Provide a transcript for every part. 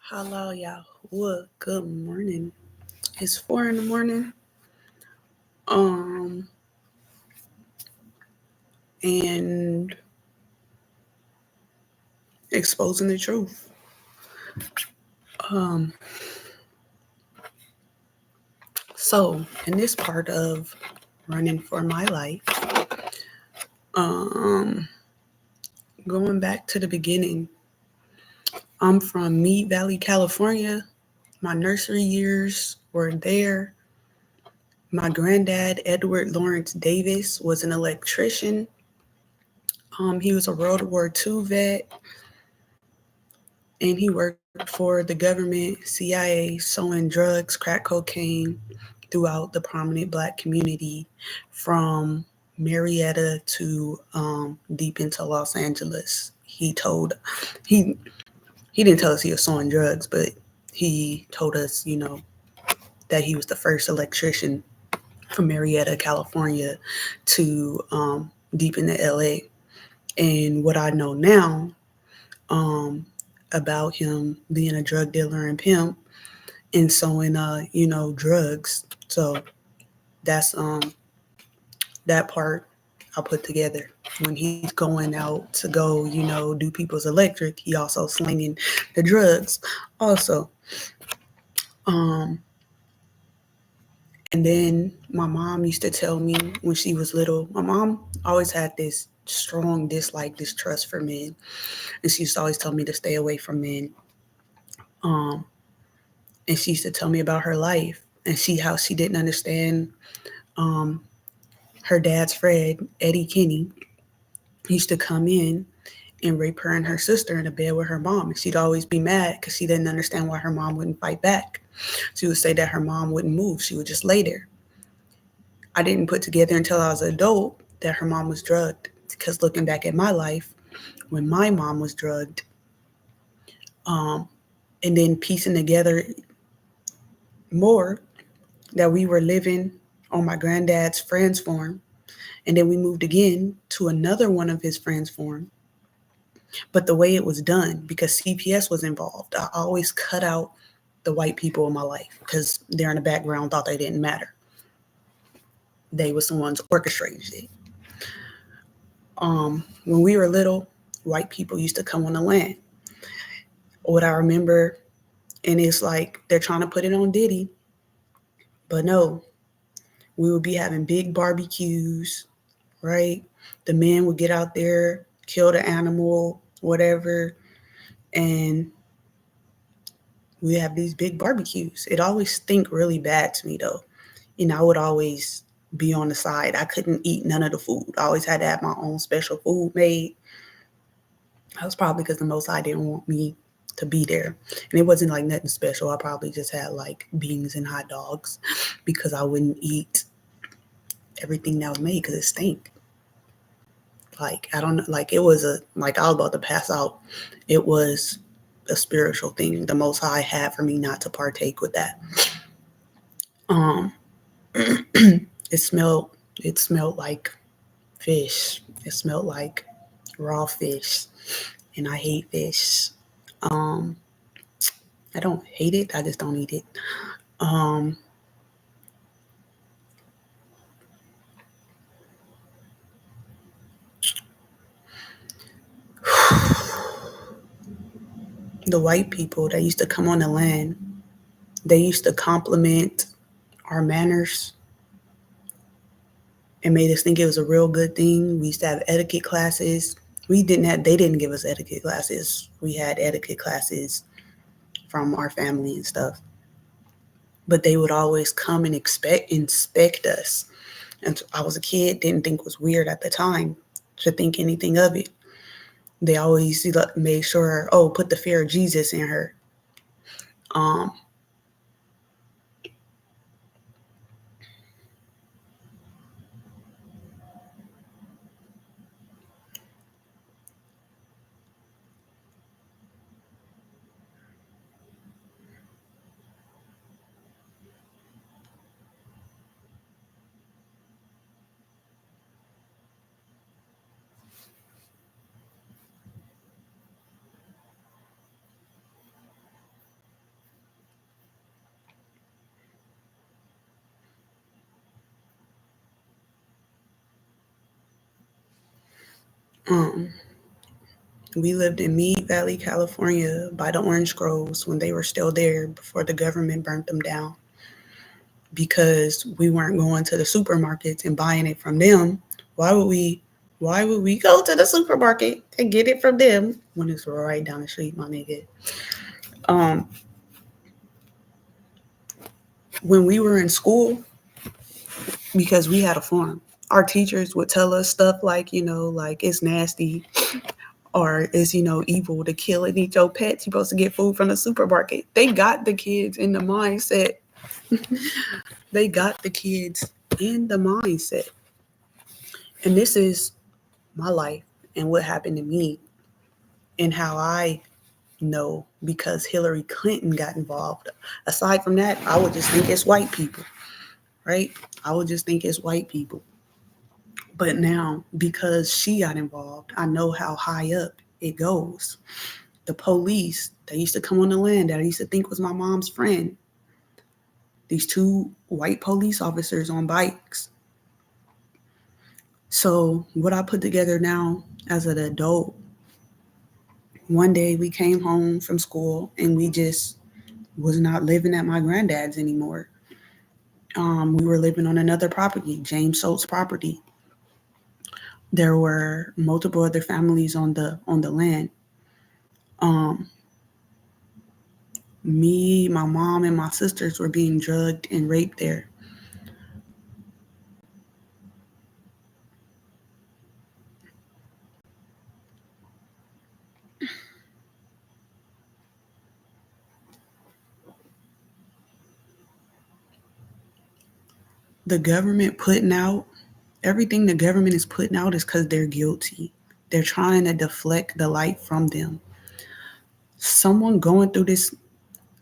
Hello, y'all. Good morning. It's 4 in the morning. Um, and exposing the truth. Um, so in this part of running for my life, um, going back to the beginning, I'm from Mead Valley, California. My nursery years were there. My granddad, Edward Lawrence Davis, was an electrician. He was a World War II vet, and he worked for the government, CIA, selling drugs, crack cocaine throughout the prominent black community from Marietta to deep into Los Angeles. He he didn't tell us he was selling drugs, but he told us, that he was the first electrician from Marietta, California, to deep into LA. And what I know now, um, about him being a drug dealer and pimp and selling, drugs. So that's that part I put together. When he's going out to go, do people's electric, he also slinging the drugs. Also, um, and then my mom used to tell me when she was little. My mom always had this strong dislike, distrust for men, and she used to always tell me to stay away from men. Um, and she used to tell me about her life and see how she didn't understand um, her dad's friend, Eddie Kinney, used to come in and rape her and her sister in the bed with her mom. And she'd always be mad because she didn't understand why her mom wouldn't fight back. She would say that her mom wouldn't move. She would just lay there. I didn't put together until I was an adult that her mom was drugged. Because looking back at my life, when my mom was drugged, um, and then piecing together more that we were living on my granddad's friend's farm, and then we moved again to another one of his friend's farm. But the way it was done, because CPS was involved, I always cut out the white people in my life because they're in the background, thought they didn't matter. They was the ones orchestrated it. When we were little, white people used to come on the land. What I remember, and it's like they're trying to put it on Diddy, but no, we would be having big barbecues, right? The men would get out there, kill the animal, whatever, and we have these big barbecues. It always stink really bad to me though. I would always be on the side. I couldn't eat none of the food. I always had to have my own special food made. That was probably because the Most High didn't want me to be there. And it wasn't like nothing special. I probably just had like beans and hot dogs because I wouldn't eat everything that was made because it stank. Like, I don't know, like like I was about to pass out. It was a spiritual thing the Most High had for me not to partake with that. Um, it smelled, it smelled like fish. It smelled like raw fish, and I hate fish. Um, I don't hate it. I just don't eat it. Um, the white people that used to come on the land, they used to compliment our manners and made us think it was a real good thing. We used to have etiquette classes. They didn't give us etiquette classes. We had etiquette classes from our family and stuff. But they would always come and inspect us. And I was a kid, didn't think it was weird at the time to think anything of it. They always made sure, oh, put the fear of Jesus in her. Um, Um, we lived in Mead Valley, California, by the orange groves when they were still there before the government burnt them down because we weren't going to the supermarkets and buying it from them. Why would we? Why would we go to the supermarket and get it from them when it's right down the street, my nigga? Um, when we were in school, because we had a farm, our teachers would tell us stuff like, like it's nasty or it's, evil to kill and eat your pets. You're supposed to get food from the supermarket. They got the kids in the mindset. They got the kids in the mindset. And this is my life and what happened to me and how I know because Hillary Clinton got involved. Aside from that, I would just think it's white people, right? I would just think it's white people. But now, because she got involved, I know how high up it goes. The police, they used to come on the land that I used to think was my mom's friend. These two white police officers on bikes. So, what I put together now as an adult, one day we came home from school and we just was not living at my granddad's anymore. We were living on another property, James Schultz property. There were multiple other families on the land. Um, Me, my mom, and my sisters were being drugged and raped there. The government putting out everything the government is putting out is because they're guilty. They're trying to deflect the light from them. Someone going through this,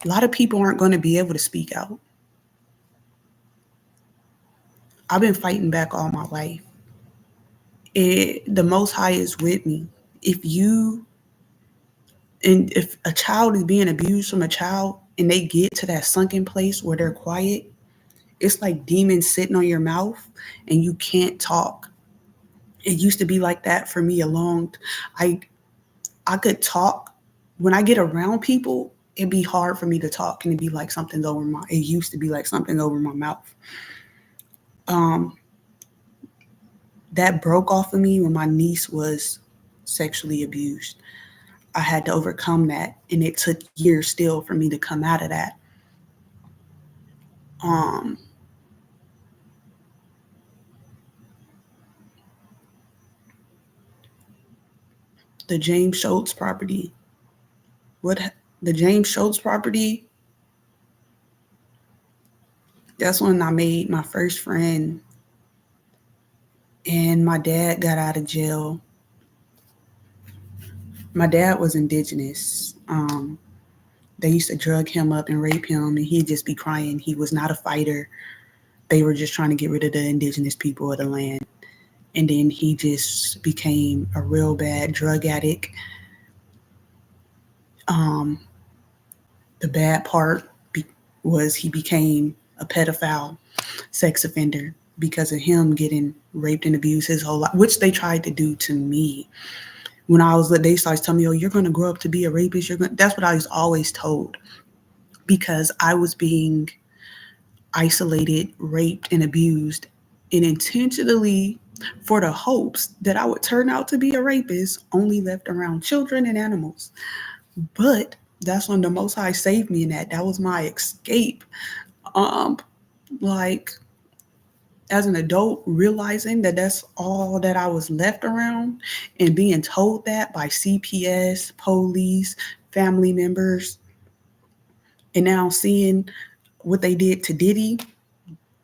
a lot of people aren't going to be able to speak out. I've been fighting back all my life. The Most High is with me. If you and if a child is being abused from a child and they get to that sunken place where they're quiet, it's like demons sitting on your mouth and you can't talk. It used to be like that for me a long. I I could talk when I get around people. It'd be hard for me to talk, and it'd be like something's over my. It used to be like something over my mouth. Um, that broke off of me when my niece was sexually abused. I had to overcome that, and it took years still for me to come out of that. Um, the James Schultz property. What the James Schultz property? That's when I made my first friend, and my dad got out of jail. My dad was indigenous. They used to drug him up and rape him, and he'd just be crying. He was not a fighter. They were just trying to get rid of the indigenous people of the land. And then he just became a real bad drug addict. Um, the bad part was he became a pedophile sex offender because of him getting raped and abused his whole life, which they tried to do to me. When I was little, they started telling me, "Oh, you're going to grow up to be a rapist." That's what I was always told because I was being isolated, raped, and abused, and intentionally for the hopes that I would turn out to be a rapist, only left around children and animals. But that's when the Most High saved me in that. That was my escape. Um, like as an adult, realizing that that's all that I was left around, and being told that by CPS, police, family members, and now seeing what they did to Diddy,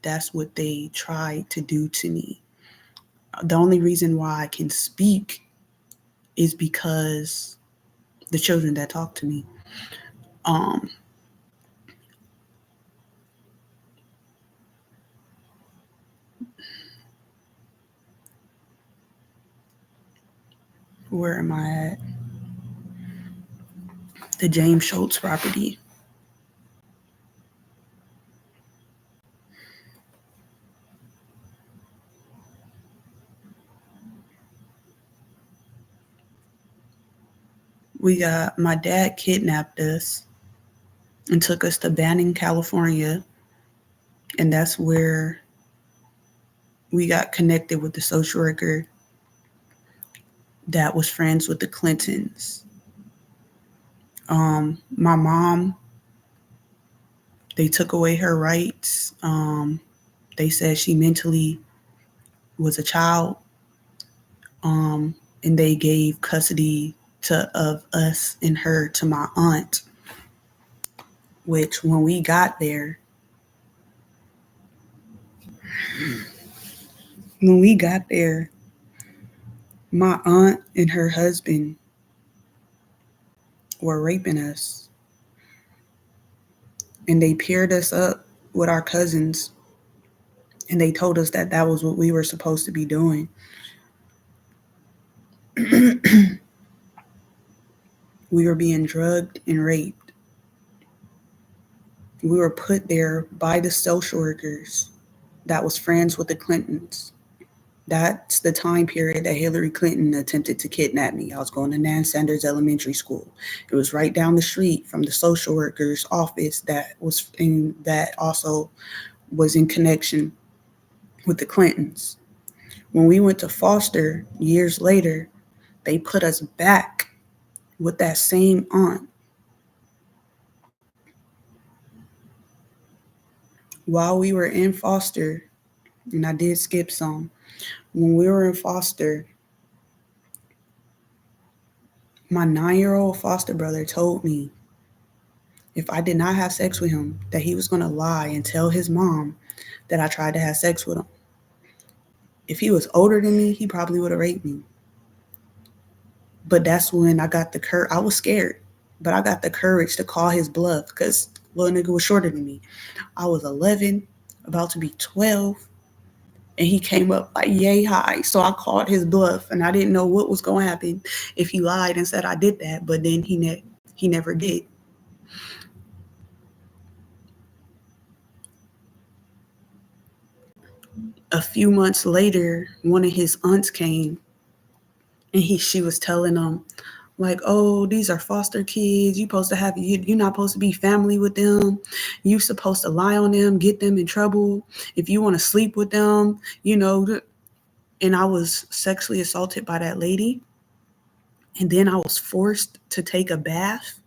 that's what they tried to do to me. The only reason why I can speak is because the children that talk to me. Um, where am I at? The James Schultz property. We got my dad kidnapped us and took us to Banning, California, and that's where we got connected with the social worker that was friends with the Clintons. My mom, they took away her rights. They said she mentally was a child, and they gave custody of us and her to my aunt. Which, when we got there, my aunt and her husband were raping us, and they paired us up with our cousins, and they told us that that was what we were supposed to be doing. We were being drugged and raped. We were put there by the social workers that was friends with the Clintons. That's the time period that Hillary Clinton attempted to kidnap me. I was going to Nan Sanders Elementary School. It was right down the street from the social worker's office that also was in connection with the Clintons. When we went to foster years later, they put us back with that same aunt. While we were in foster, and I did skip some, when we were in foster, my 9-year-old foster brother told me if I did not have sex with him, that he was going to lie and tell his mom that I tried to have sex with him. If he was older than me, he probably would have raped me. But that's when I got the courage. I was scared, but I got the courage to call his bluff because little nigga was shorter than me. I was 11, about to be 12, and he came up like yay high. So I called his bluff, and I didn't know what was going to happen if he lied and said I did that. But then he never did. A few months later, one of his aunts came, and she was telling him like, oh, these are foster kids. You're not supposed to be family with them. You're supposed to lie on them, get them in trouble. If you want to sleep with them, and I was sexually assaulted by that lady. And then I was forced to take a bath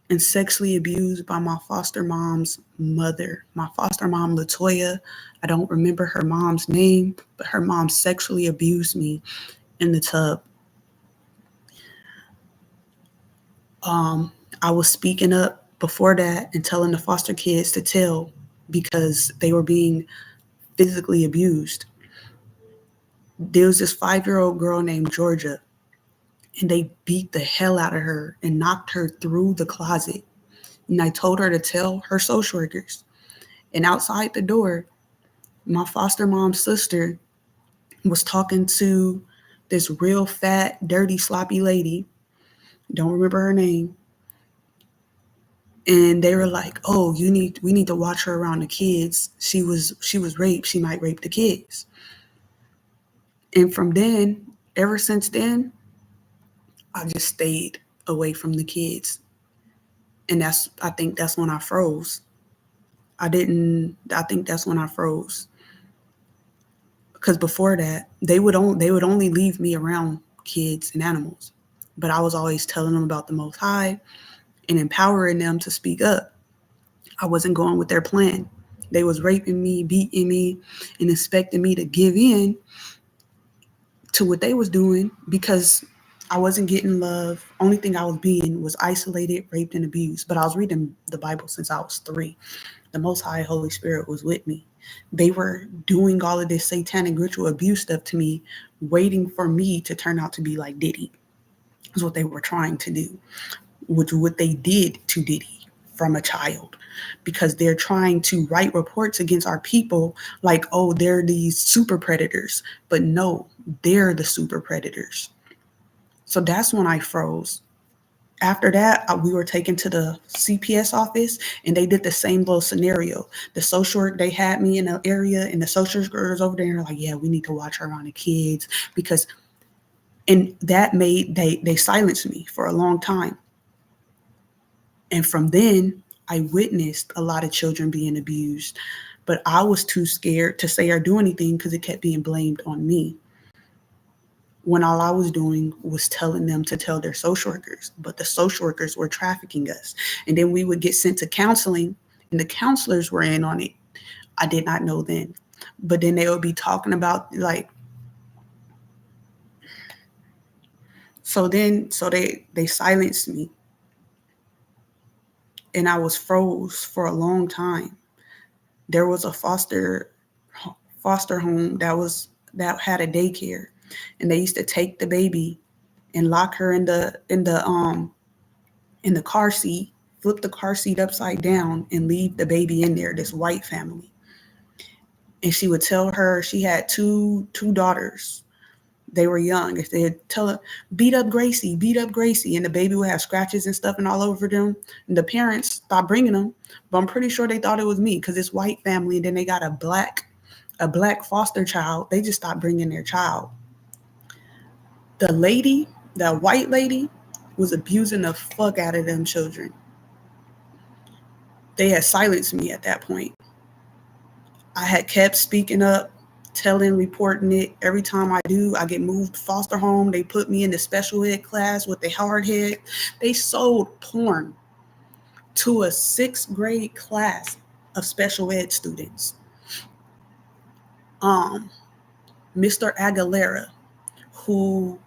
and sexually abused by my foster mom's mother. My foster mom, Latoya, I don't remember her mom's name, but her mom sexually abused me in the tub. I was speaking up before that and telling the foster kids to tell because they were being physically abused. There was this 5-year-old girl named Georgia, and they beat the hell out of her and knocked her through the closet. And I told her to tell her social workers. And outside the door, my foster mom's sister was talking to this real fat, dirty, sloppy lady. Don't remember her name. And they were like, "Oh, we need to watch her around the kids. She was raped. She might rape the kids." And from then, ever since then, I just stayed away from the kids. And I think that's when I froze. I think that's when I froze. Because before that, they would only leave me around kids and animals. But I was always telling them about the Most High and empowering them to speak up. I wasn't going with their plan. They was raping me, beating me, and expecting me to give in to what they was doing because I wasn't getting love. Only thing I was being was isolated, raped, and abused. But I was reading the Bible since I was 3. The Most High Holy Spirit was with me. They were doing all of this satanic ritual abuse stuff to me, waiting for me to turn out to be like Diddy. Is what they were trying to do, which what they did to Diddy from a child, because they're trying to write reports against our people like, oh, they're these super predators. But no, they're the super predators. So that's when I froze. After that, we were taken to the CPS office, and they did the same little scenario. The social work, they had me in an area, and the social workers over there are like, yeah, we need to watch her around the kids because And that made they silenced me for a long time. And from then, I witnessed a lot of children being abused, but I was too scared to say or do anything because it kept being blamed on me. When all I was doing was telling them to tell their social workers, but the social workers were trafficking us. And then we would get sent to counseling, and the counselors were in on it. I did not know then. But then they would be talking about like, so they silenced me, and I was froze for a long time. There was a foster home that had a daycare, and they used to take the baby and lock her in the car seat, flip the car seat upside down, and leave the baby in there. This white family, and she would tell her she had two daughters. They were young. If they'd tell her, beat up Gracie, and the baby would have scratches and stuff and all over them, and the parents stopped bringing them. But I'm pretty sure they thought it was me because it's white family, and then they got a black foster child. They just stopped bringing their child. The lady, the white lady, was abusing the fuck out of them children. They had silenced me at that point. I had kept speaking up, telling, reporting it. Every time I do, I get moved to foster home. They put me in the special ed class with the hard head. They sold porn to a sixth grade class of special ed students. Um, Mr. Aguilera, who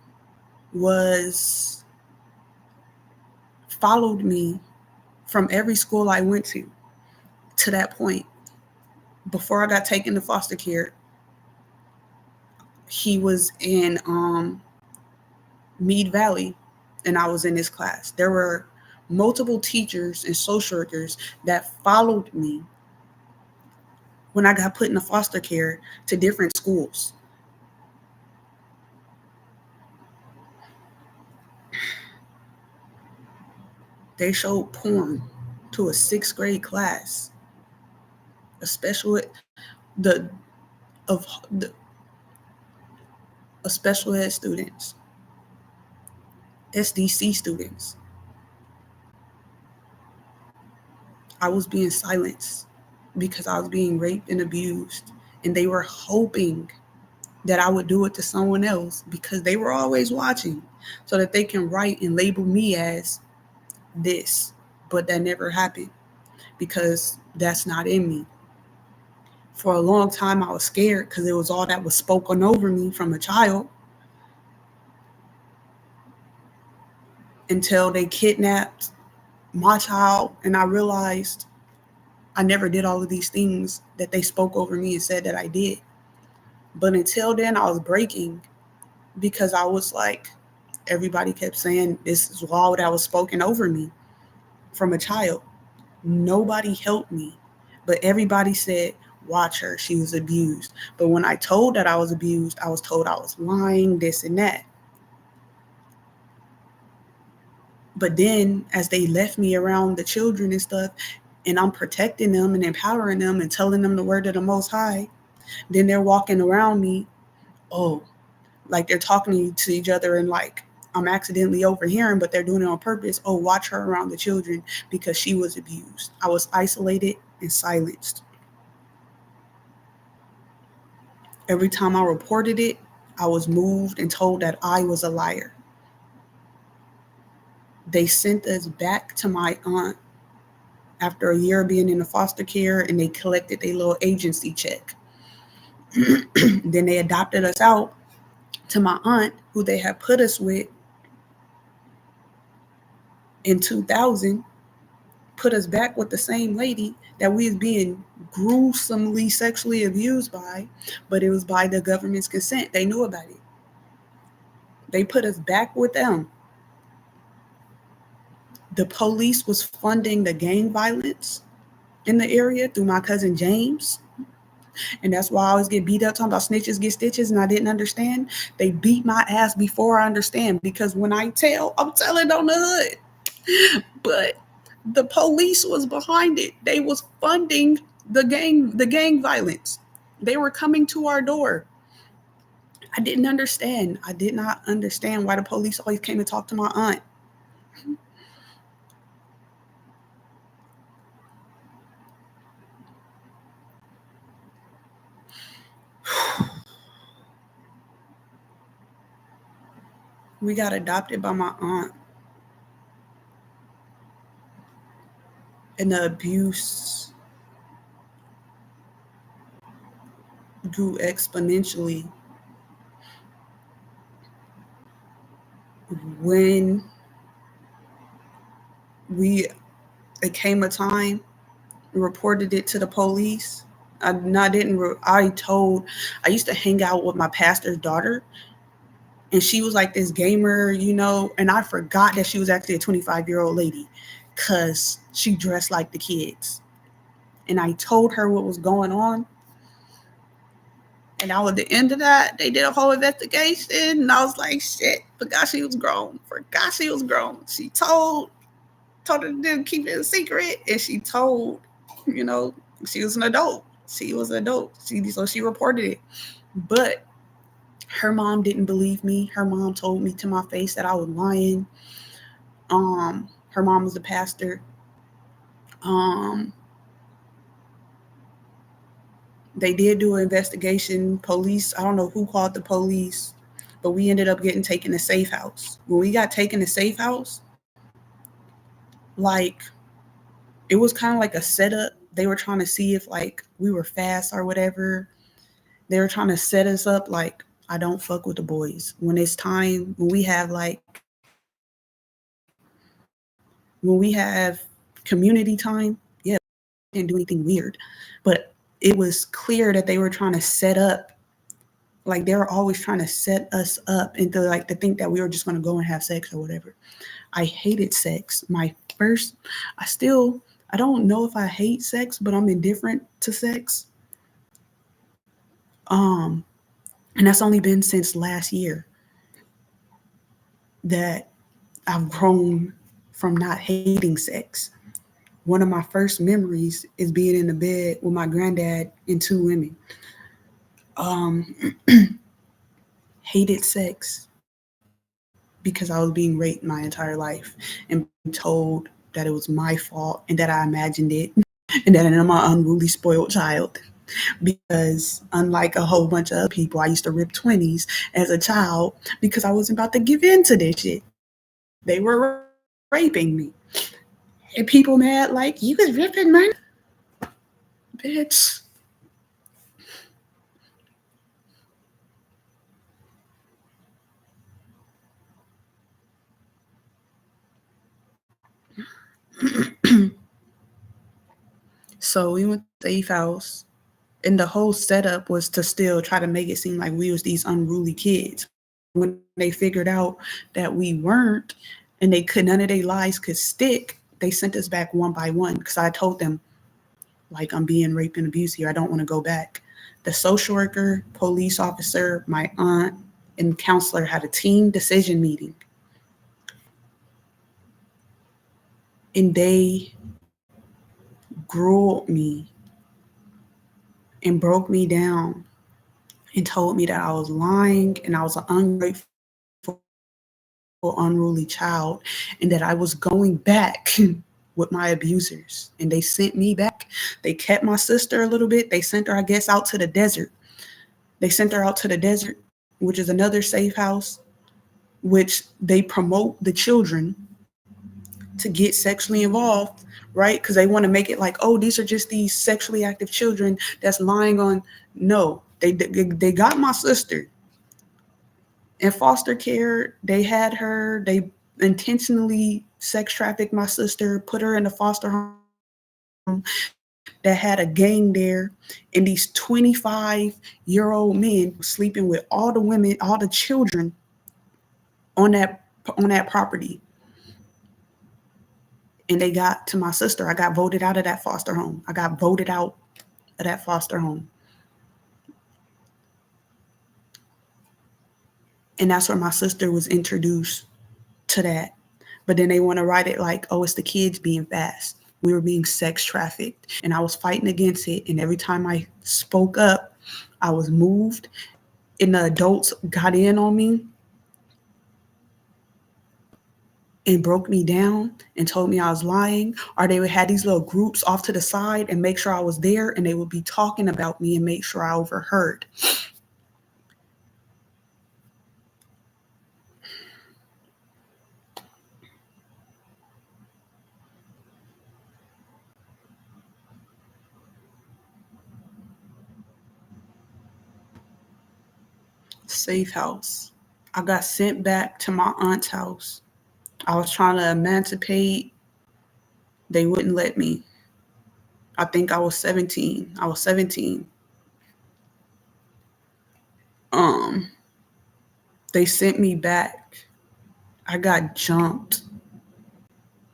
was followed me from every school I went to that point. Before I got taken to foster care, he was in Mead Valley, and I was in his class. There were multiple teachers and social workers that followed me when I got put in the foster care to different schools. They showed porn to a sixth grade class, a special the of the of special ed students, SDC students. I was being silenced because I was being raped and abused, and they were hoping that I would do it to someone else because they were always watching so that they can write and label me as this. But that never happened because that's not in me. For a long time, I was scared because it was all that was spoken over me from a child until they kidnapped my child. And I realized I never did all of these things that they spoke over me and said that I did. But until then, I was breaking because I was like, everybody kept saying this is all that was spoken over me from a child. Nobody helped me, but everybody said, watch her, she was abused. But when I told that I was abused, I was told I was lying, this and that. But then as they left me around the children and stuff, and I'm protecting them and empowering them and telling them the word of the Most High, then they're walking around me, oh, like they're talking to each other, and like I'm accidentally overhearing, but they're doing it on purpose. Oh, watch her around the children because she was abused. I was isolated and silenced. Every time I reported it, I was moved and told that I was a liar. They sent us back to my aunt after a year of being in the foster care, and they collected their little agency check. Then they adopted us out to my aunt, who they had put us with in 2000, put us back with the same lady that we was being gruesomely sexually abused by, but it was by the government's consent. They knew about it. They put us back with them. The police was funding the gang violence in the area through my cousin James. And that's why I always get beat up talking about snitches get stitches, and I didn't understand. They beat my ass before I understand, because when I tell, I'm telling on the hood. But the police was behind it. They was funding the gang violence. They were coming to our door. I didn't understand. I did not understand why the police always came and talked to my aunt. We got adopted by my aunt, and the abuse grew exponentially when we it came a time reported it to the police. I didn't. I told. I used to hang out with my pastor's daughter, and she was like this gamer, and I forgot that she was actually a 25-year-old lady, cause she dressed like the kids. And I told her what was going on, and at the end of that, they did a whole investigation, and I was like, shit, forgot she was grown. Forgot she was grown. She told her to keep it a secret, and she told, you know, she was an adult. She was an adult. So she reported it. But her mom didn't believe me. Her mom told me to my face that I was lying. Her mom was a pastor. Um, they did do an investigation. Police, I don't know who called the police, but we ended up getting taken to safe house. When we got taken to safe house, like it was kind of like a setup. They were trying to see if like we were fast or whatever. They were trying to set us up like I don't fuck with the boys. When it's time, when we have community time, yeah, didn't do anything weird. But it was clear that they were trying to set up, like they were always trying to set us up into like to think that we were just gonna go and have sex or whatever. I hated sex. My first I don't know if I hate sex, but I'm indifferent to sex. Um, and that's only been since last year that I've grown from not hating sex. One of my first memories is being in the bed with my granddad and two women. Um, hated sex because I was being raped my entire life and being told that it was my fault and that I imagined it and that I'm an unruly spoiled child. Because unlike a whole bunch of other people, I used to rip 20s as a child because I wasn't about to give in to this shit. They were raping me. And people mad like, you was ripping my bitch. So we went to safe house, and the whole setup was to still try to make it seem like we was these unruly kids. When they figured out that we weren't, and they could none of their lies could stick, they sent us back one by one because I told them like I'm being raped and abused here. I don't want to go back. The social worker, police officer, my aunt, and counselor had a team decision meeting, and they grilled me and broke me down and told me that I was lying and I was an ungrateful, unruly child, and that I was going back with my abusers. And they sent me back. They kept my sister a little bit. They sent her, I guess, out to the desert. They sent her out to the desert, which is another safe house, which they promote the children to get sexually involved, right? Because they want to make it like, oh, these are just these sexually active children that's lying on. No, they got my sister in foster care. They had her. They intentionally sex trafficked my sister, put her in a foster home that had a gang there, and these 25-year-old men sleeping with all the women, all the children on that property. And they got to my sister. I got voted out of that foster home. I got voted out of that foster home. And that's where my sister was introduced to that. But then they want to write it like, oh, it's the kids being fast. We were being sex trafficked. And I was fighting against it. And every time I spoke up, I was moved. and the adults got in on me and broke me down and told me I was lying, or they would have these little groups off to the side and make sure I was there, and they would be talking about me and make sure I overheard. Safe house. I got sent back to my aunt's house. I was trying to emancipate. They wouldn't let me. I think I was 17. I was 17. Um, they sent me back. I got jumped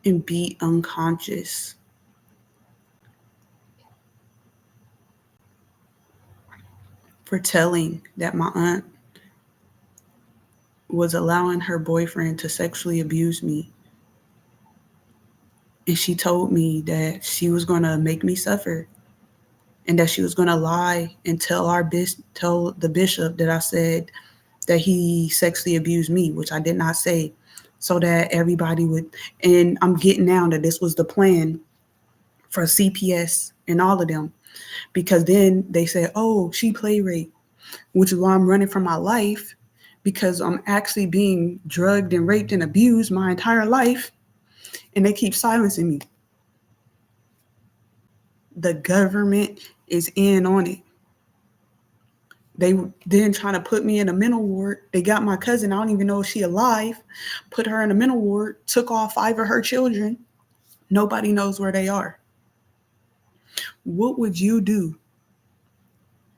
and beat unconscious for telling that my aunt was allowing her boyfriend to sexually abuse me. And she told me that she was going to make me suffer and that she was going to lie and tell the bishop that I said that he sexually abused me, which I did not say, so that everybody would. And I'm getting now that this was the plan for CPS and all of them, because then they said, oh, she play rape, which is why I'm running for my life, because I'm actually being drugged and raped and abused my entire life, and they keep silencing me. The government is in on it. They then trying to put me in a mental ward. They got my cousin. I don't even know if she alive. Put her in a mental ward. Took off 5 of her children. Nobody knows where they are. What would you do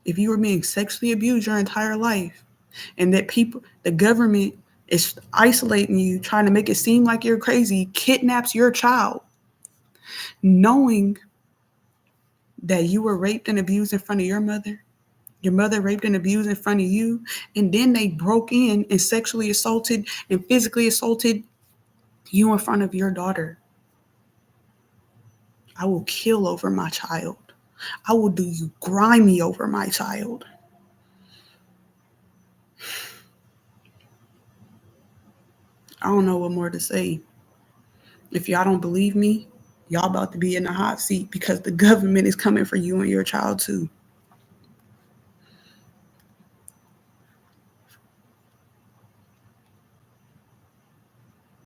if you were being sexually abused your entire life, and that the government is isolating you, trying to make it seem like you're crazy, kidnaps your child, knowing that you were raped and abused in front of your mother raped and abused in front of you, and then they broke in and sexually assaulted and physically assaulted you in front of your daughter. I will kill over my child. I will do you grimy over my child. I don't know what more to say. If y'all don't believe me, y'all about to be in the hot seat, because the government is coming for you and your child too.